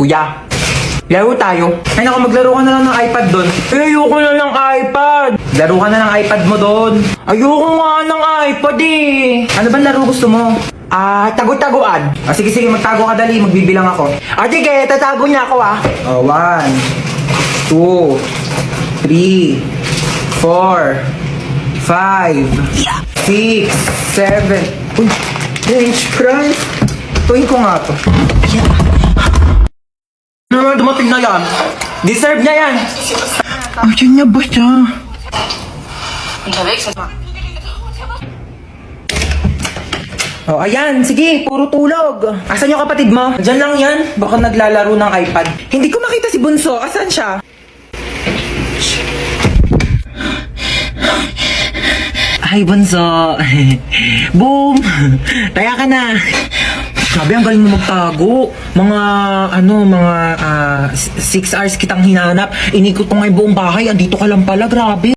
Kuya, laro tayo. Ay naku, maglaro ka na lang ng iPad doon. Ayoko na ng iPad. Laro ka na ng iPad mo doon. Ayoko nga ng iPad eh. Ano ba laro gusto mo? Tago-taguan. Sige, magtago ka dali. Magbibilang ako. Sige, tatago niya ako 1, 2, 3, 4, 5, 6, 7. Uy, French fries. Tuwin ko nga to. Ano naman dumating na yan? Deserve niya yan. Ayan niya ba siya? Ayan. Sige, puro tulog. Asan yung kapatid mo? Diyan lang yan. Baka naglalaro ng iPad. Hindi ko makita si Bunso. Asan siya? Ay, Bunso. Boom! Taya ka na. Sabi, ang galing mo magtago. Mga 6 hours kitang hinanap. Inikot ko nga yung buong bahay. Andito ka lang pala, grabe.